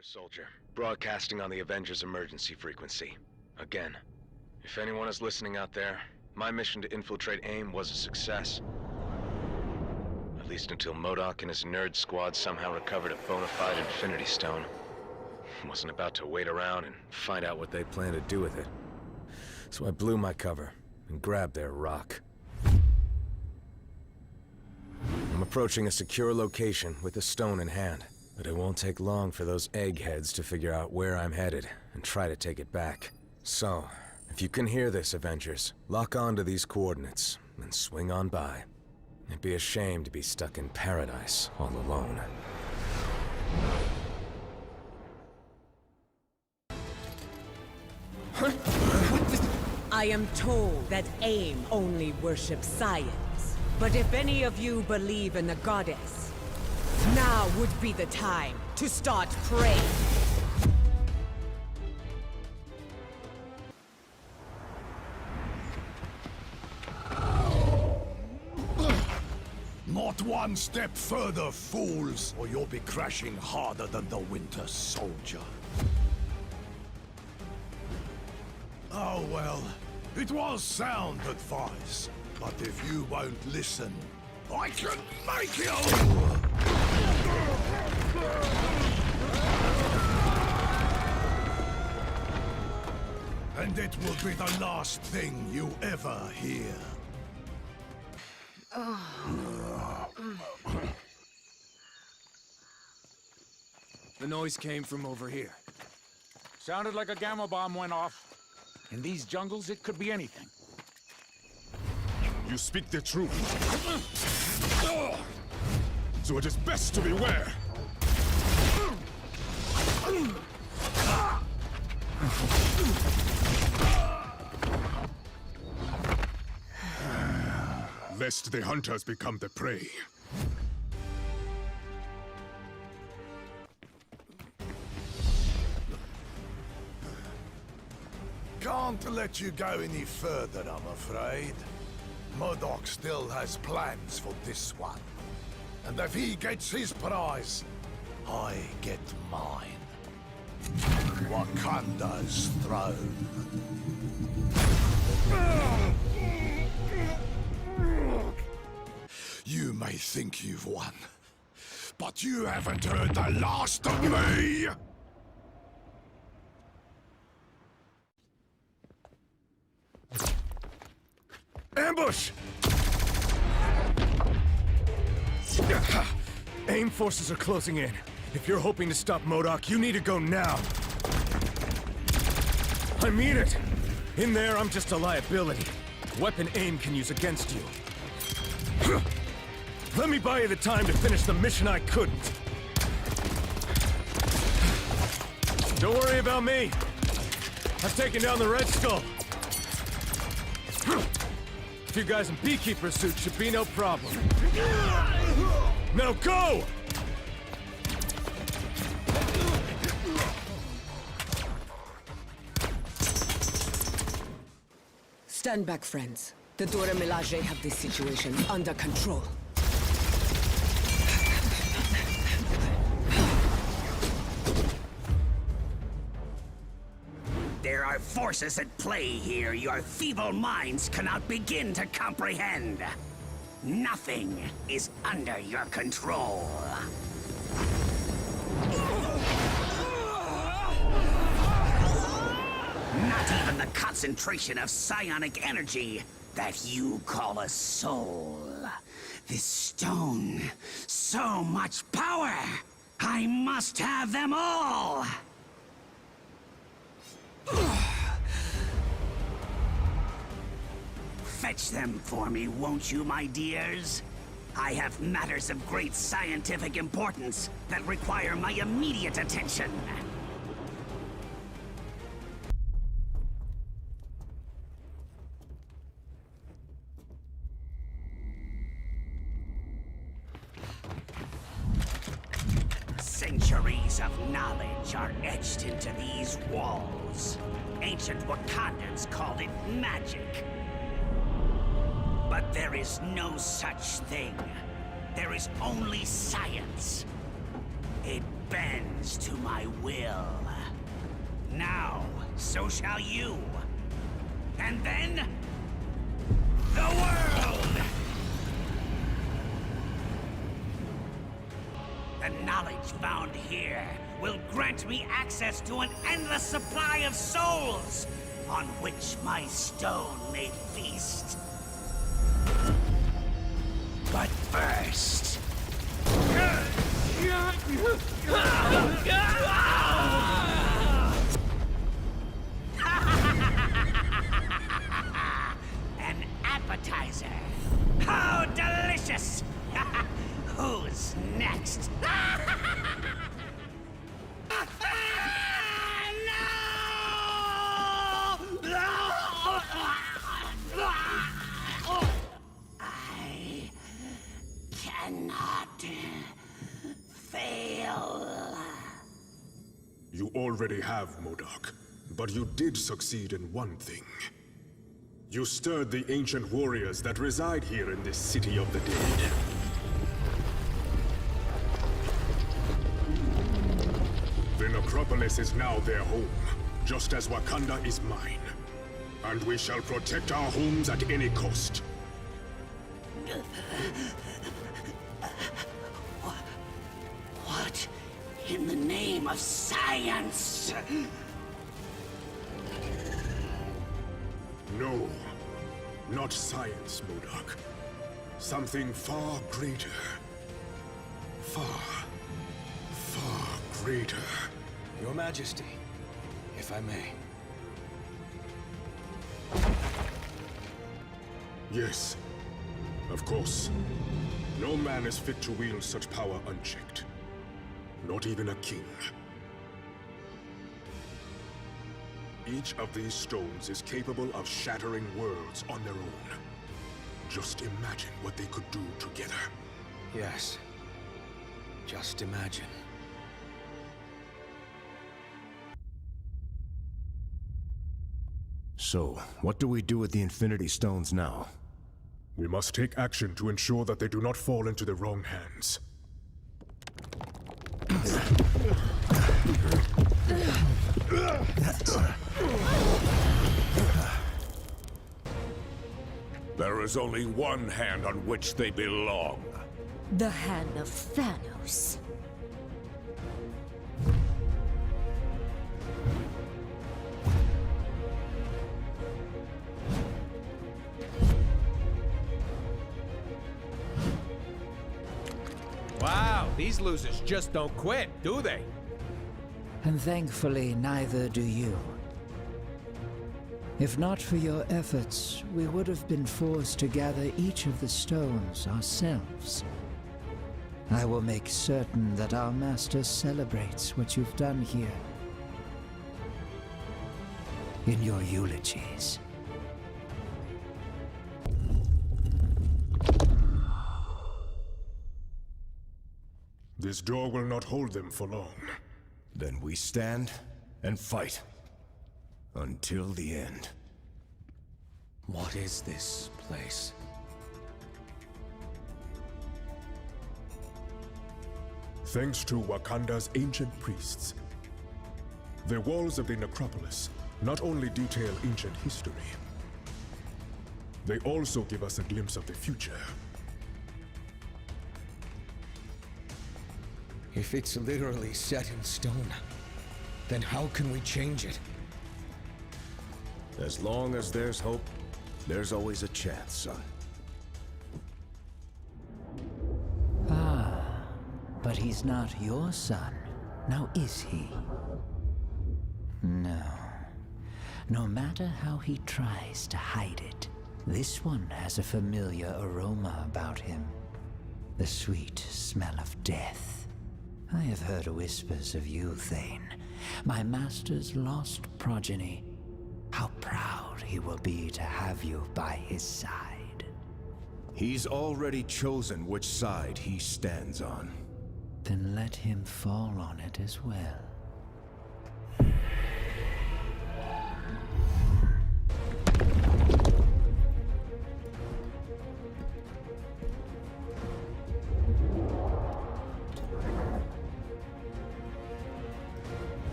Winter Soldier, broadcasting on the Avengers emergency frequency. Again, if anyone is listening out there, my mission to infiltrate AIM was a success. At least until Modok and his nerd squad somehow recovered a bona fide Infinity Stone. Wasn't about to wait around and find out what they plan to do with it. So I blew my cover and grabbed their rock. I'm approaching a secure location with the stone in hand, but it won't take long for those eggheads to figure out where I'm headed and try to take it back. So, if you can hear this, Avengers, lock on to these coordinates and swing on by. It'd be a shame to be stuck in paradise all alone. I am told that AIM only worships science. But if any of you believe in the goddess, now would be the time to start praying. Not one step further, fools, or you'll be crashing harder than the Winter Soldier. Oh well, it was sound advice, but if you won't listen, I can make you! And it will be the last thing you ever hear. The noise came from over here. Sounded like a gamma bomb went off. In these jungles, it could be anything. You speak the truth. So it is best to beware. Lest the hunters become the prey. Can't let you go any further, I'm afraid. Modok still has plans for this one. And if he gets his prize, I get mine. Wakanda's throne. You may think you've won, but you haven't heard the last of me! Ambush! AIM forces are closing in. If you're hoping to stop Modok, you need to go now. I mean it! In there, I'm just a liability. Weapon AIM can use against you. Let me buy you the time to finish the mission I couldn't. Don't worry about me. I've taken down the Red Skull. A few guys in beekeeper suits should be no problem. Now go! Stand back, friends. The Dora Milaje have this situation under control. There are forces at play here your feeble minds cannot begin to comprehend. Nothing is under your control. Not even the concentration of psionic energy that you call a soul. This stone, so much power! I must have them all! Fetch them for me, won't you, my dears? I have matters of great scientific importance that require my immediate attention. Centuries of knowledge are etched into these walls. Ancient Wakandans called it magic. But there is no such thing. There is only science. It bends to my will. Now, so shall you. And then, the world! The knowledge found here will grant me access to an endless supply of souls, on which my stone may feast. But first... An appetizer. How delicious! Who's next? I cannot fail. You already have, Modok. But you did succeed in one thing. You stirred the ancient warriors that reside here in this city of the dead. The necropolis is now their home, just as Wakanda is mine. And we shall protect our homes at any cost. What in the name of science? No, not science, Modok. Something far greater. Far greater. Your Majesty, if I may. Yes, of course. No man is fit to wield such power unchecked. Not even a king. Each of these stones is capable of shattering worlds on their own. Just imagine what they could do together. Yes. Just imagine. So, what do we do with the Infinity Stones now? We must take action to ensure that they do not fall into the wrong hands. There is only one hand on which they belong. The hand of Thanos. Wow, these losers just don't quit, do they? And thankfully, neither do you. If not for your efforts, we would have been forced to gather each of the stones ourselves. I will make certain that our master celebrates what you've done here. In your eulogies. This door will not hold them for long. Then we stand and fight. Until the end. What is this place? Thanks to Wakanda's ancient priests. The walls of the necropolis not only detail ancient history, they also give us a glimpse of the future. If it's literally set in stone, then how can we change it? As long as there's hope, there's always a chance, son. But he's not your son, now is he? No. No matter how he tries to hide it, this one has a familiar aroma about him. The sweet smell of death. I have heard whispers of you, Thane, my master's lost progeny. How proud he will be to have you by his side. He's already chosen which side he stands on. Then let him fall on it as well.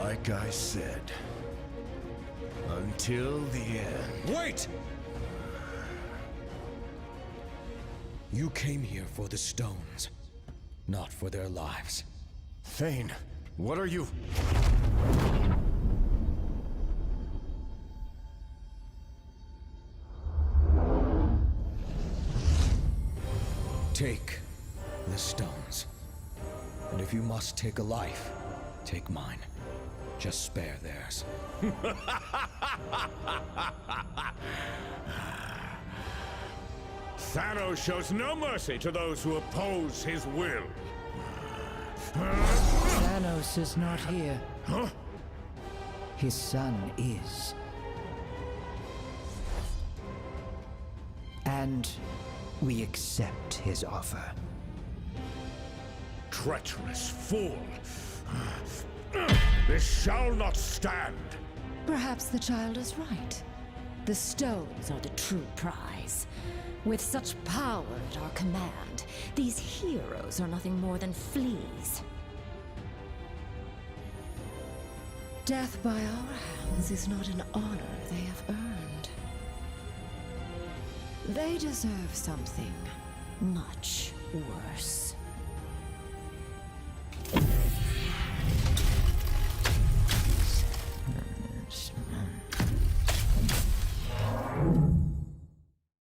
Like I said, until the end. Wait! You came here for the stones, not for their lives. Thane, what are you? Take the stones. And if you must take a life, take mine. Just spare theirs. Thanos shows no mercy to those who oppose his will. Thanos is not here. Huh? His son is. And we accept his offer. Treacherous fool! This shall not stand! Perhaps the child is right. The stones are the true prize. With such power at our command, these heroes are nothing more than fleas. Death by our hands is not an honor they have earned. They deserve something much worse.